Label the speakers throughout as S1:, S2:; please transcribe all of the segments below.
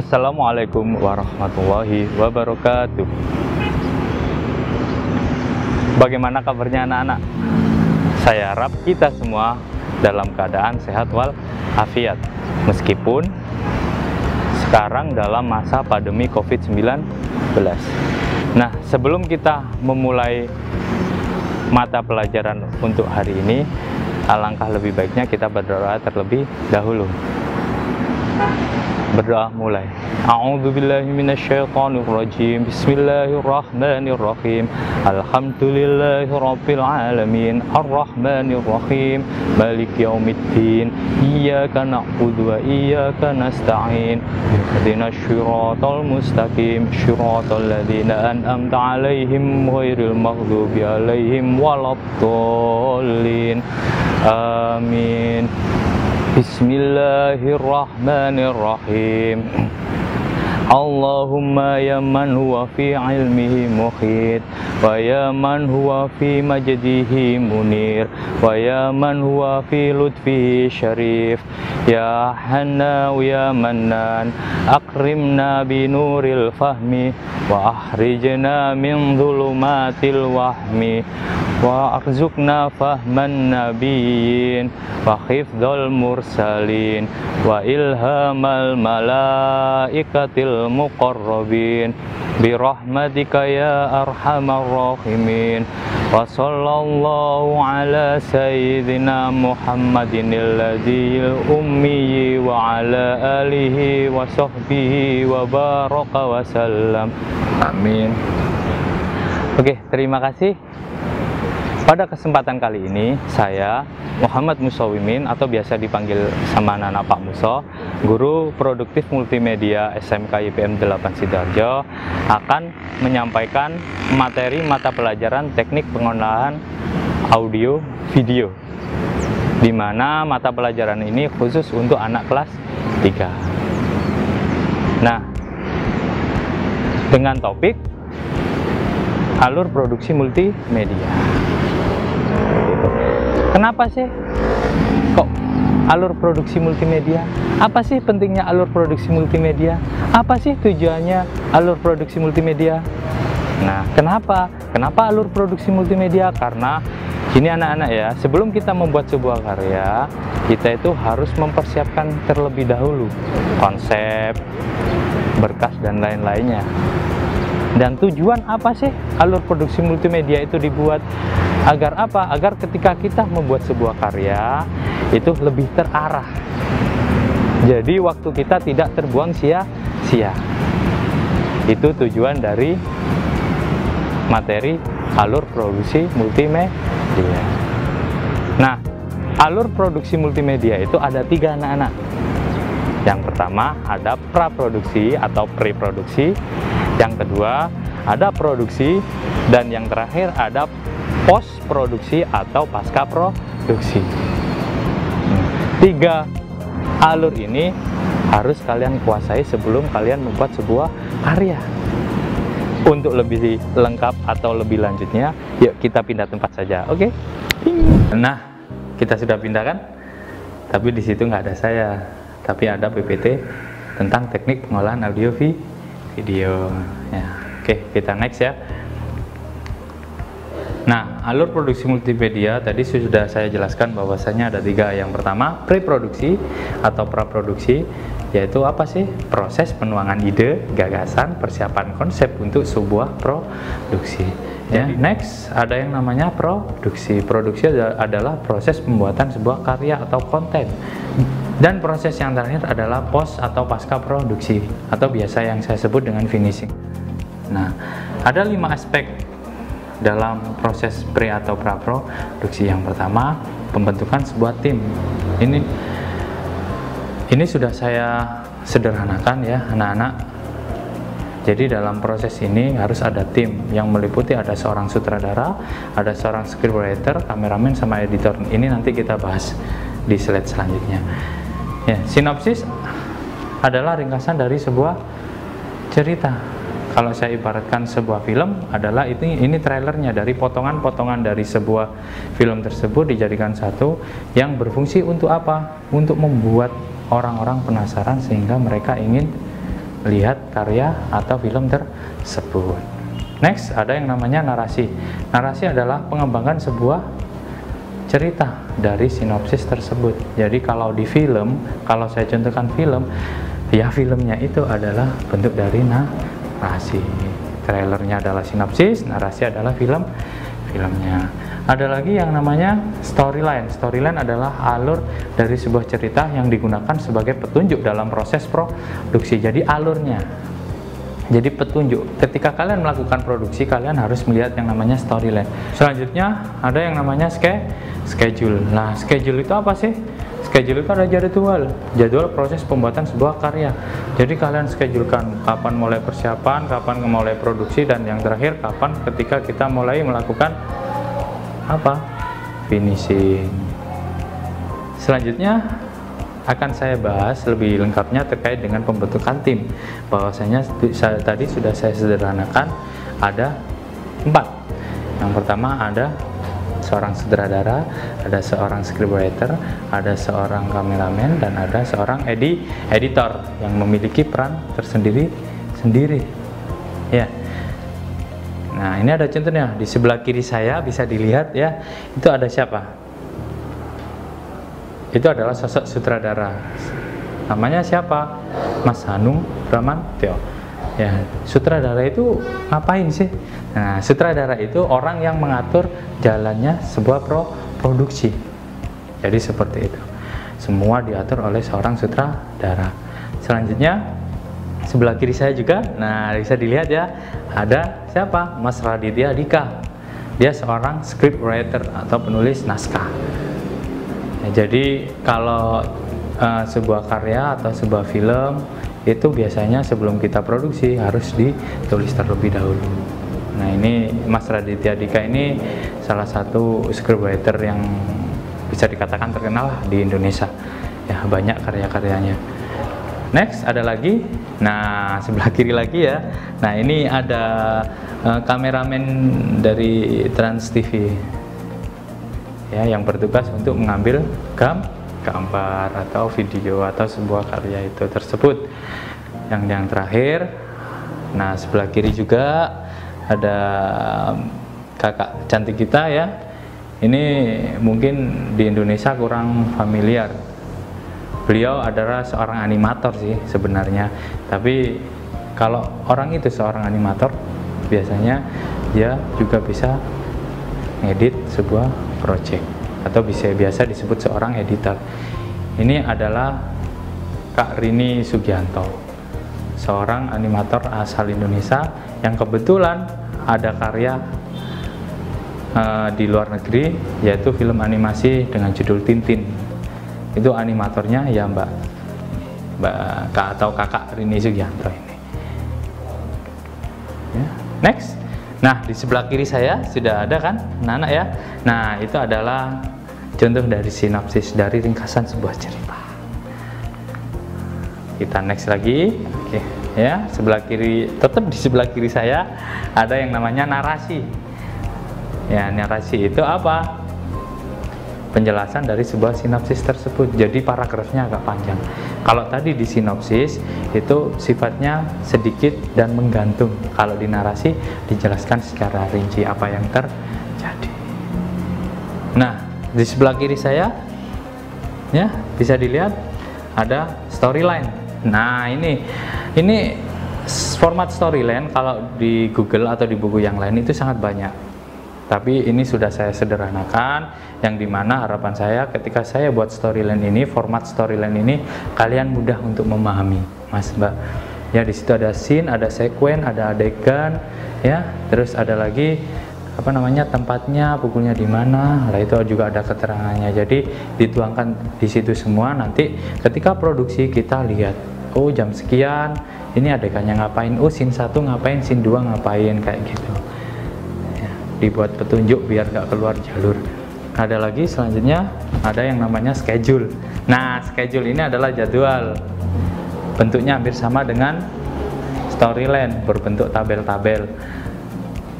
S1: Assalamualaikum warahmatullahi wabarakatuh. Bagaimana kabarnya anak-anak? Saya harap kita semua dalam keadaan sehat walafiat, meskipun sekarang dalam masa pandemi COVID-19. Nah, sebelum kita memulai mata pelajaran untuk hari ini, alangkah lebih baiknya kita berdoa terlebih dahulu. Berdoa mulai. A'udzubillahi minasyaitonirrajim. Bismillahirrahmanirrahim. Alhamdulillahirabbil alamin. Arrahmanirrahim. Maliki yaumiddin. Iyyaka na'budu wa iyyaka nasta'in. Ihdinas shiratal mustaqim. Shiratal ladzina an'amta 'alaihim ghairil maghdubi 'alaihim waladdallin. Amin. Bismillahirrahmanirrahim. Allahumma ya man huwa fi ilmihi muhit, wa ya man huwa fi majdihi munir, wa ya man huwa fi lutfihi syarif, ya Hanna ya Mannan, akrimna bi nuril fahmi, wa akhrijna min dhulumatil wahmi, wa arzuqna fahman nabiyyin, wa hifdzal mursalin, wa ilhamal malaikatil muqarrabin, bi rahmatika ya arhamar rahimin, wa sallallahu ala sayyidina Muhammadin alladhil ummi wa ala alihi wa sahbihi wa baraka wa sallam. Amin. Oke, terima kasih. Pada kesempatan kali ini, saya Muhammad Musawimin atau biasa dipanggil sama anak Pak Muso, guru produktif multimedia SMK IPM 8 Sidoarjo, akan menyampaikan materi mata pelajaran teknik pengolahan audio video, di mana mata pelajaran ini khusus untuk anak kelas 3. Nah, dengan topik alur produksi multimedia. Kenapa sih kok alur produksi multimedia? Apa sih pentingnya alur produksi multimedia? Apa sih tujuannya alur produksi multimedia? Nah, kenapa alur produksi multimedia? Karena gini anak-anak ya, sebelum kita membuat sebuah karya, kita itu harus mempersiapkan terlebih dahulu konsep, berkas, dan lain-lainnya. Dan tujuan apa sih alur produksi multimedia itu dibuat? Agar apa? Agar ketika kita membuat sebuah karya itu lebih terarah. Jadi waktu kita tidak terbuang sia-sia. Itu tujuan dari materi alur produksi multimedia. Nah, alur produksi multimedia itu ada 3 anak-anak. Yang pertama ada praproduksi atau pre-produksi. Yang kedua ada produksi. Dan yang terakhir ada post produksi atau pasca produksi. 3 alur ini harus kalian kuasai sebelum kalian membuat sebuah karya. Untuk lebih lengkap atau lebih lanjutnya, yuk kita pindah tempat saja, oke? Nah, kita sudah pindah kan? Tapi di situ nggak ada saya, tapi ada PPT tentang teknik pengolahan audio video. Ya, oke, kita next ya. Nah, alur produksi multimedia tadi sudah saya jelaskan bahwasanya ada 3. Yang pertama, preproduksi atau praproduksi, yaitu apa sih? Proses penuangan ide, gagasan, persiapan konsep untuk sebuah produksi. Ya, next ada yang namanya produksi. Produksi adalah proses pembuatan sebuah karya atau konten. Dan proses yang terakhir adalah post atau pasca produksi, atau biasa yang saya sebut dengan finishing. Nah, ada 5 aspek dalam proses pre atau pra produksi. Yang pertama, pembentukan sebuah tim. Ini sudah saya sederhanakan ya anak-anak. Jadi dalam proses ini harus ada tim yang meliputi ada seorang sutradara, ada seorang scriptwriter, kameramen, sama editor. Ini nanti kita bahas di slide selanjutnya. Ya, sinopsis adalah ringkasan dari sebuah cerita. Kalau saya ibaratkan sebuah film adalah ini trailernya, dari potongan-potongan dari sebuah film tersebut dijadikan satu yang berfungsi untuk apa? Untuk membuat orang-orang penasaran sehingga mereka ingin melihat karya atau film tersebut. Next, ada yang namanya narasi. Narasi adalah pengembangan sebuah cerita dari sinopsis tersebut. Jadi kalau di film, kalau saya contohkan film, ya filmnya itu adalah bentuk dari narasi. Trailernya adalah sinopsis, narasi adalah filmnya. Ada lagi yang namanya storyline. Storyline adalah alur dari sebuah cerita yang digunakan sebagai petunjuk dalam proses produksi. Jadi alurnya, jadi petunjuk. Ketika kalian melakukan produksi, kalian harus melihat yang namanya storyline. Selanjutnya ada yang namanya schedule. Nah, schedule itu apa sih? Schedule itu ada jadwal proses pembuatan sebuah karya. Jadi kalian schedulekan kapan mulai persiapan, kapan mulai produksi, dan yang terakhir kapan ketika kita mulai melakukan finishing. Selanjutnya akan saya bahas lebih lengkapnya terkait dengan pembentukan tim. Bahwasanya tadi sudah saya sederhanakan, ada 4. Yang pertama ada seorang sutradara, ada seorang scriptwriter, ada seorang kameramen, dan ada seorang editor yang memiliki peran tersendiri. Ya. Nah, ini ada contohnya di sebelah kiri saya, bisa dilihat ya. Itu ada siapa? Itu adalah sosok sutradara. Namanya siapa? Mas Hanung Bramantyo. Ya, sutradara itu ngapain sih? Nah, sutradara itu orang yang mengatur jalannya sebuah produksi. Jadi seperti itu. Semua diatur oleh seorang sutradara. Selanjutnya sebelah kiri saya juga, nah bisa dilihat ya, ada siapa? Mas Raditya Dika. Dia seorang scriptwriter atau penulis naskah. Ya, jadi kalau sebuah karya atau sebuah film itu biasanya sebelum kita produksi harus ditulis terlebih dahulu. Nah, ini Mas Raditya Dika ini salah satu scriptwriter yang bisa dikatakan terkenal di Indonesia. Ya, banyak karya-karyanya. Next, ada lagi. Nah, sebelah kiri lagi ya. Nah, ini ada kameramen dari Trans TV. Ya, yang bertugas untuk mengambil gambar atau video atau sebuah karya itu tersebut. Yang terakhir, nah sebelah kiri juga ada kakak cantik kita ya. Ini mungkin di Indonesia kurang familiar. Beliau adalah seorang animator sih sebenarnya. Tapi kalau orang itu seorang animator, biasanya dia juga bisa ngedit sebuah project atau biasa disebut seorang editor. Ini adalah Kak Rini Sugianto, seorang animator asal Indonesia yang kebetulan ada karya di luar negeri, yaitu film animasi dengan judul Tintin. Itu animatornya ya Mbak atau Kakak Rini Sugianto ini. Ya. Next. Nah, di sebelah kiri saya sudah ada kan, anak-anak ya. Nah, itu adalah contoh dari sinopsis, dari ringkasan sebuah cerita. Kita next lagi. Oke, ya, sebelah kiri, tetap di sebelah kiri saya ada yang namanya narasi. Ya, narasi itu apa? Penjelasan dari sebuah sinopsis tersebut. Jadi paragrafnya agak panjang. Kalau tadi di sinopsis itu sifatnya sedikit dan menggantung. Kalau di narasi dijelaskan secara rinci apa yang terjadi. Nah, di sebelah kiri saya ya bisa dilihat ada storyline. Nah, ini format storyline kalau di Google atau di buku yang lain itu sangat banyak. Tapi ini sudah saya sederhanakan, yang dimana harapan saya ketika saya buat storyline ini, format storyline ini, kalian mudah untuk memahami, Mas Mbak. Ya, di situ ada scene, ada sekuen, ada adegan, ya. Terus ada lagi tempatnya, pukulnya di mana. Lah itu juga ada keterangannya. Jadi dituangkan di situ semua. Nanti ketika produksi kita lihat, oh jam sekian, ini adegannya ngapain, oh scene 1 ngapain, scene 2 ngapain, kayak gitu. Dibuat petunjuk biar nggak keluar jalur. Ada lagi selanjutnya ada yang namanya schedule. Nah, schedule ini adalah jadwal. Bentuknya hampir sama dengan storyline, berbentuk tabel-tabel.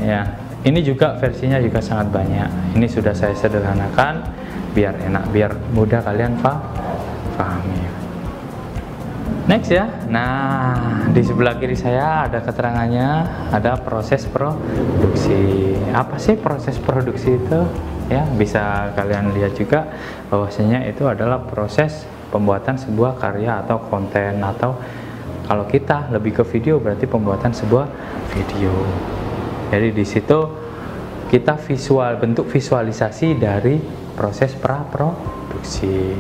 S1: Ya, ini juga versinya juga sangat banyak. Ini sudah saya sederhanakan biar enak, biar mudah kalian pahami. Next ya. Nah, di sebelah kiri saya ada keterangannya, ada proses produksi. Apa sih proses produksi itu? Ya, bisa kalian lihat juga bahwasanya itu adalah proses pembuatan sebuah karya atau konten, atau kalau kita lebih ke video berarti pembuatan sebuah video. Jadi di situ kita bentuk visualisasi dari proses praproduksi.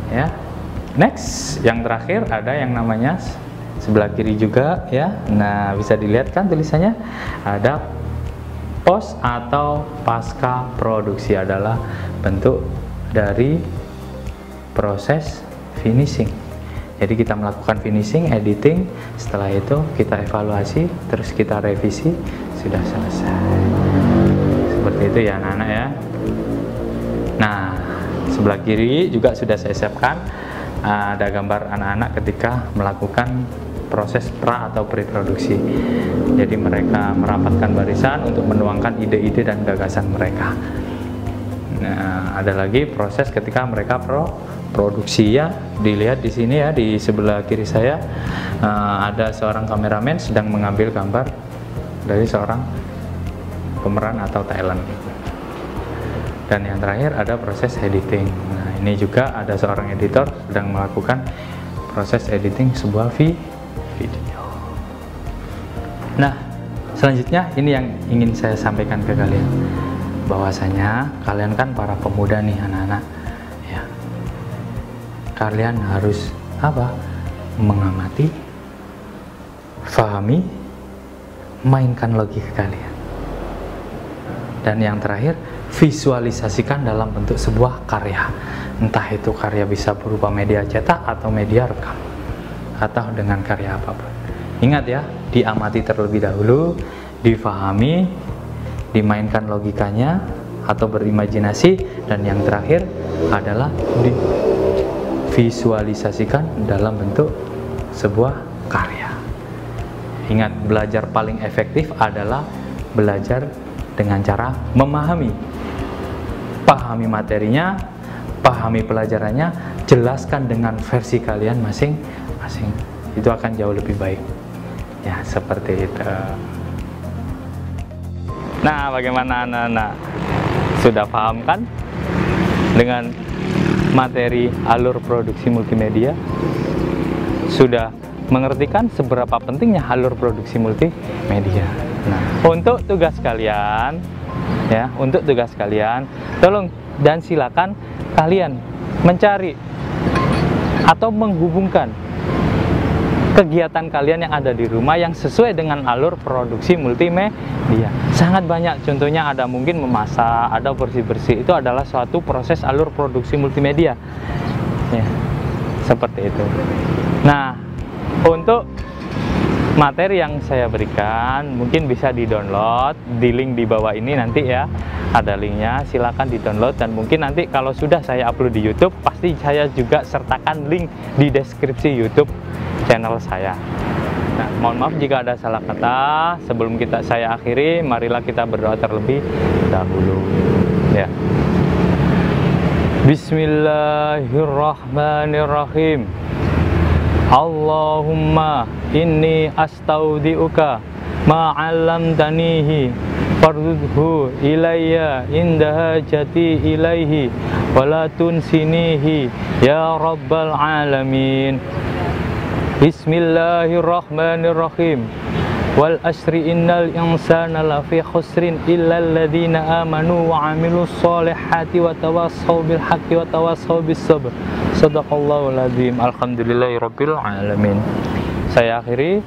S1: Ya. Next, yang terakhir ada yang namanya sebelah kiri juga ya. Nah, bisa dilihat kan tulisannya ada post atau pasca produksi, adalah bentuk dari proses finishing. Jadi kita melakukan finishing, editing, setelah itu kita evaluasi, terus kita revisi, sudah selesai. Seperti itu ya anak-anak ya. Nah, sebelah kiri juga sudah saya siapkan, ada gambar anak-anak ketika melakukan proses pra atau pre-produksi. Jadi mereka merapatkan barisan untuk menuangkan ide-ide dan gagasan mereka. Nah, ada lagi proses ketika mereka produksi ya. Dilihat di sini ya, di sebelah kiri saya ada seorang kameramen sedang mengambil gambar dari seorang pemeran atau talent. Dan yang terakhir ada proses editing. Nah, ini juga ada seorang editor sedang melakukan proses editing sebuah video. Nah, selanjutnya ini yang ingin saya sampaikan ke kalian, bahwasanya kalian kan para pemuda nih anak-anak ya. Kalian harus apa? Mengamati, fahami, mainkan logika kalian. Dan yang terakhir, visualisasikan dalam bentuk sebuah karya. Entah itu karya bisa berupa media cetak atau media rekam, atau dengan karya apapun. Ingat ya, diamati terlebih dahulu, difahami, dimainkan logikanya atau berimajinasi, dan yang terakhir adalah divisualisasikan dalam bentuk sebuah karya. Ingat, belajar paling efektif adalah belajar dengan cara memahami. Pahami materinya, pahami pelajarannya, jelaskan dengan versi kalian masing-masing. Itu akan jauh lebih baik. Ya, seperti itu. Nah, bagaimana anak-anak? Sudah paham kan dengan materi alur produksi multimedia? Sudah mengerti kan seberapa pentingnya alur produksi multimedia? Nah, untuk tugas kalian ya, untuk tugas kalian, tolong dan silakan kalian mencari atau menghubungkan kegiatan kalian yang ada di rumah yang sesuai dengan alur produksi multimedia. Sangat banyak, contohnya ada mungkin memasak, ada bersih-bersih, itu adalah suatu proses alur produksi multimedia ya, seperti itu. Nah, untuk materi yang saya berikan mungkin bisa di-download di link di bawah ini nanti ya, ada linknya, silahkan di-download. Dan mungkin nanti kalau sudah saya upload di YouTube, pasti saya juga sertakan link di deskripsi YouTube channel saya. Nah, mohon maaf jika ada salah kata. Sebelum saya akhiri, marilah kita berdoa terlebih dahulu ya. Bismillahirrahmanirrahim. Allahumma inni astaudiuka ma'allamtanihi fardudhu ilayya inda hajati ilaihi walatun sinihi ya rabbal alamin. Bismillahirrahmanirrahim. Wal asri innal insana lafi khusrin illal ladzina amanu wa amilus solihati wa tawassaw bil haqqi wa tawassaw bis sabr. Shadaqallahul azim. Alhamdulillahirabbil alamin. Saya akhiri.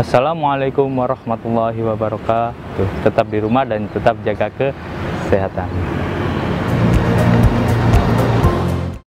S1: Assalamualaikum warahmatullahi wabarakatuh. Tetap di rumah dan tetap jaga kesehatan.